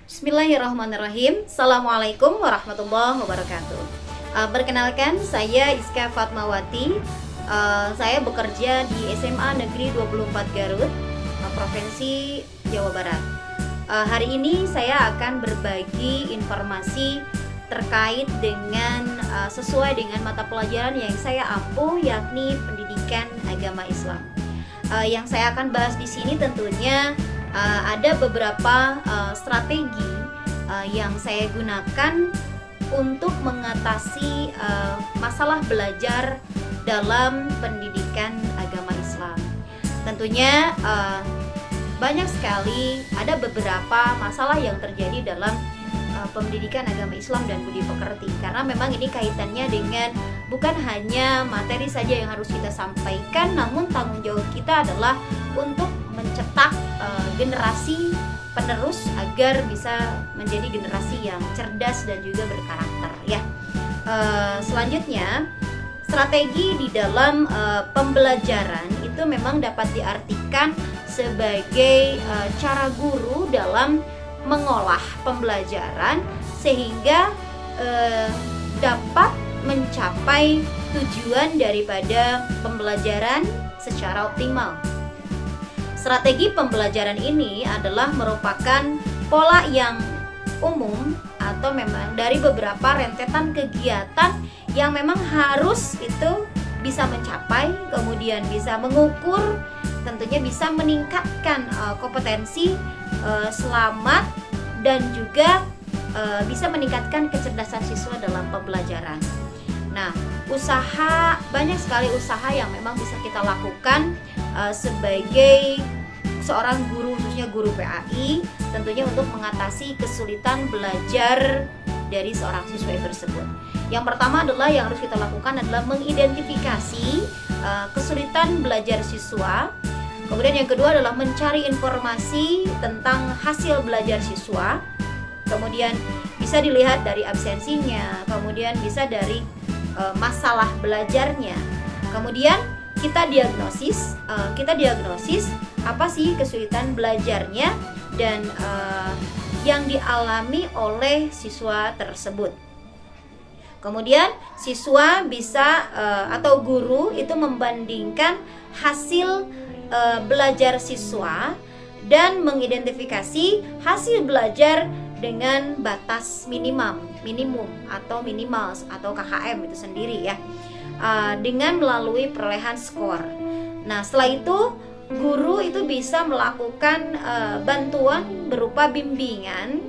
Bismillahirrahmanirrahim. Assalamualaikum warahmatullahi wabarakatuh. Perkenalkan, saya Iska Fatmawati. Saya bekerja di SMA Negeri 24 Garut, Provinsi Jawa Barat. Hari ini saya akan berbagi informasi terkait dengan sesuai dengan mata pelajaran yang saya ampuh, yakni pendidikan agama Islam. Yang saya akan bahas di sini tentunya ada beberapa strategi yang saya gunakan untuk mengatasi masalah belajar dalam pendidikan agama Islam. Tentunya banyak sekali ada beberapa masalah yang terjadi dalam pendidikan agama Islam dan budi pekerti, karena memang ini kaitannya dengan bukan hanya materi saja yang harus kita sampaikan, namun tanggung jawab kita adalah untuk mencetak generasi penerus agar bisa menjadi generasi yang cerdas dan juga berkarakter ya. Selanjutnya, strategi di dalam pembelajaran itu memang dapat diartikan sebagai cara guru dalam mengolah pembelajaran sehingga dapat mencapai tujuan daripada pembelajaran secara optimal. Strategi pembelajaran ini adalah merupakan pola yang umum atau memang dari beberapa rentetan kegiatan yang memang harus itu bisa mencapai, kemudian bisa mengukur, tentunya bisa meningkatkan kompetensi selamat dan juga bisa meningkatkan kecerdasan siswa dalam pembelajaran. Nah, banyak sekali usaha yang memang bisa kita lakukan sebagai seorang guru, khususnya guru PAI, tentunya untuk mengatasi kesulitan belajar dari seorang siswa tersebut. Yang pertama adalah yang harus kita lakukan adalah mengidentifikasi kesulitan belajar siswa. Kemudian yang kedua adalah mencari informasi tentang hasil belajar siswa. Kemudian bisa dilihat dari absensinya, kemudian bisa dari masalah belajarnya. Kemudian kita diagnosis apa sih kesulitan belajarnya dan yang dialami oleh siswa tersebut. Kemudian siswa bisa atau guru itu membandingkan hasil belajar siswa dan mengidentifikasi hasil belajar dengan batas minimum atau minimal atau KHM itu sendiri ya, dengan melalui perolehan skor. Nah, setelah itu guru itu bisa melakukan bantuan berupa bimbingan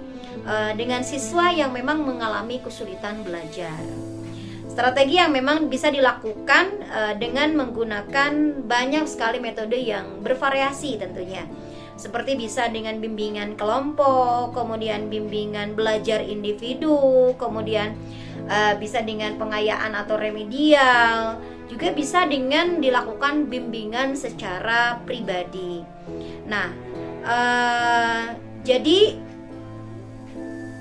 dengan siswa yang memang mengalami kesulitan belajar. Strategi yang memang bisa dilakukan dengan menggunakan banyak sekali metode yang bervariasi tentunya. Seperti bisa dengan bimbingan kelompok, kemudian bimbingan belajar individu, kemudian bisa dengan pengayaan atau remedial, juga bisa dengan dilakukan bimbingan secara pribadi. Nah, jadi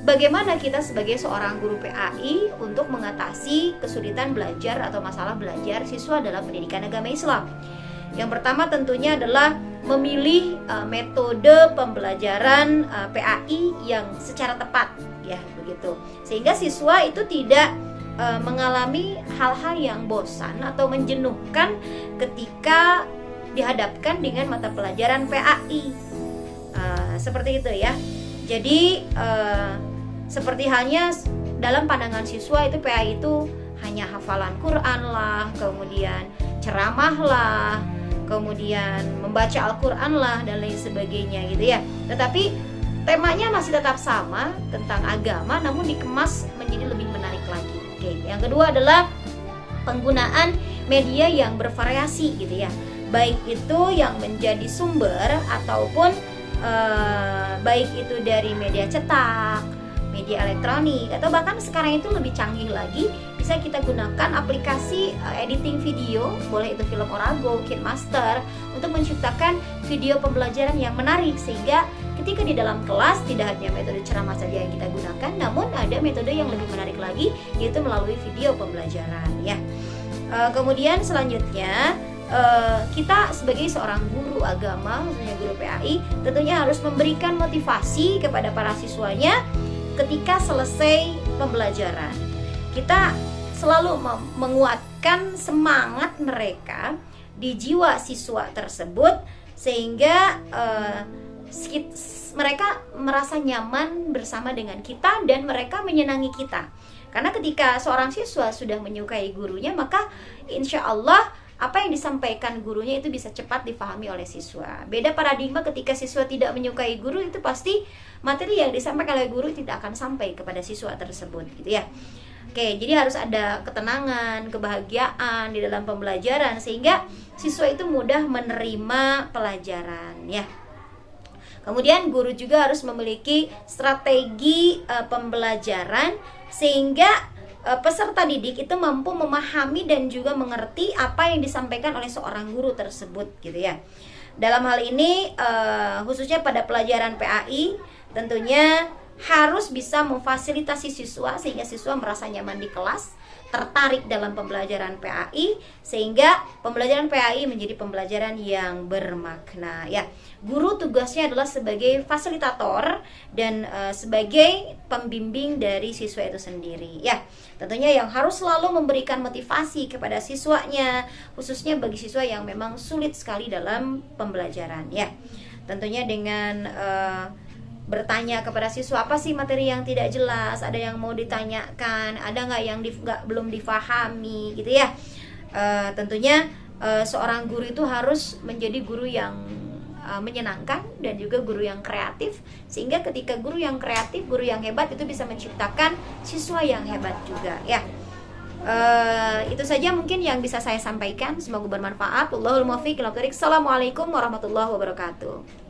bagaimana kita sebagai seorang guru PAI untuk mengatasi kesulitan belajar atau masalah belajar siswa dalam pendidikan agama Islam? Yang pertama tentunya adalah memilih metode pembelajaran PAI yang secara tepat ya, begitu. Sehingga siswa itu tidak mengalami hal-hal yang bosan atau menjenuhkan ketika dihadapkan dengan mata pelajaran PAI. Seperti itu ya. Jadi seperti halnya dalam pandangan siswa itu PAI itu hanya hafalan Quran lah, kemudian ceramah lah, kemudian membaca Al-Quran lah, dan lain sebagainya gitu ya. Tetapi temanya masih tetap sama tentang agama, namun dikemas menjadi lebih menarik lagi. Oke. Yang kedua adalah penggunaan media yang bervariasi gitu ya, baik itu yang menjadi sumber ataupun baik itu dari media cetak, media elektronik, atau bahkan sekarang itu lebih canggih lagi, bisa kita gunakan aplikasi editing video, boleh itu film Orago, KineMaster, untuk menciptakan video pembelajaran yang menarik, sehingga ketika di dalam kelas tidak hanya metode ceramah saja yang kita gunakan, namun ada metode yang lebih menarik lagi, yaitu melalui video pembelajaran ya. Kemudian selanjutnya kita sebagai seorang guru agama, khususnya guru PAI, tentunya harus memberikan motivasi kepada para siswanya ketika selesai pembelajaran. Kita selalu menguatkan semangat mereka di jiwa siswa tersebut, sehingga mereka merasa nyaman bersama dengan kita dan mereka menyenangi kita. Karena ketika seorang siswa sudah menyukai gurunya, maka insya Allah apa yang disampaikan gurunya itu bisa cepat difahami oleh siswa. Beda paradigma ketika siswa tidak menyukai guru, itu pasti materi yang disampaikan oleh guru tidak akan sampai kepada siswa tersebut, gitu ya. Oke, jadi harus ada ketenangan, kebahagiaan di dalam pembelajaran sehingga siswa itu mudah menerima pelajaran, ya. Kemudian guru juga harus memiliki strategi pembelajaran sehingga peserta didik itu mampu memahami dan juga mengerti apa yang disampaikan oleh seorang guru tersebut, gitu ya. Dalam hal ini khususnya pada pelajaran PAI tentunya harus bisa memfasilitasi siswa sehingga siswa merasa nyaman di kelas, tertarik dalam pembelajaran PAI, sehingga pembelajaran PAI menjadi pembelajaran yang bermakna, ya. Guru tugasnya adalah sebagai fasilitator dan sebagai pembimbing dari siswa itu sendiri, ya. Tentunya yang harus selalu memberikan motivasi kepada siswanya, khususnya bagi siswa yang memang sulit sekali dalam pembelajaran, ya. Tentunya dengan bertanya kepada siswa, apa sih materi yang tidak jelas, ada yang mau ditanyakan, ada nggak yang belum difahami, gitu ya. Tentunya seorang guru itu harus menjadi guru yang menyenangkan dan juga guru yang kreatif, sehingga ketika guru yang kreatif, guru yang hebat itu bisa menciptakan siswa yang hebat juga, ya. Itu saja mungkin yang bisa saya sampaikan, semoga bermanfaat. Wallahul muwaffiq ila thoriq. Assalamualaikum warahmatullahi wabarakatuh.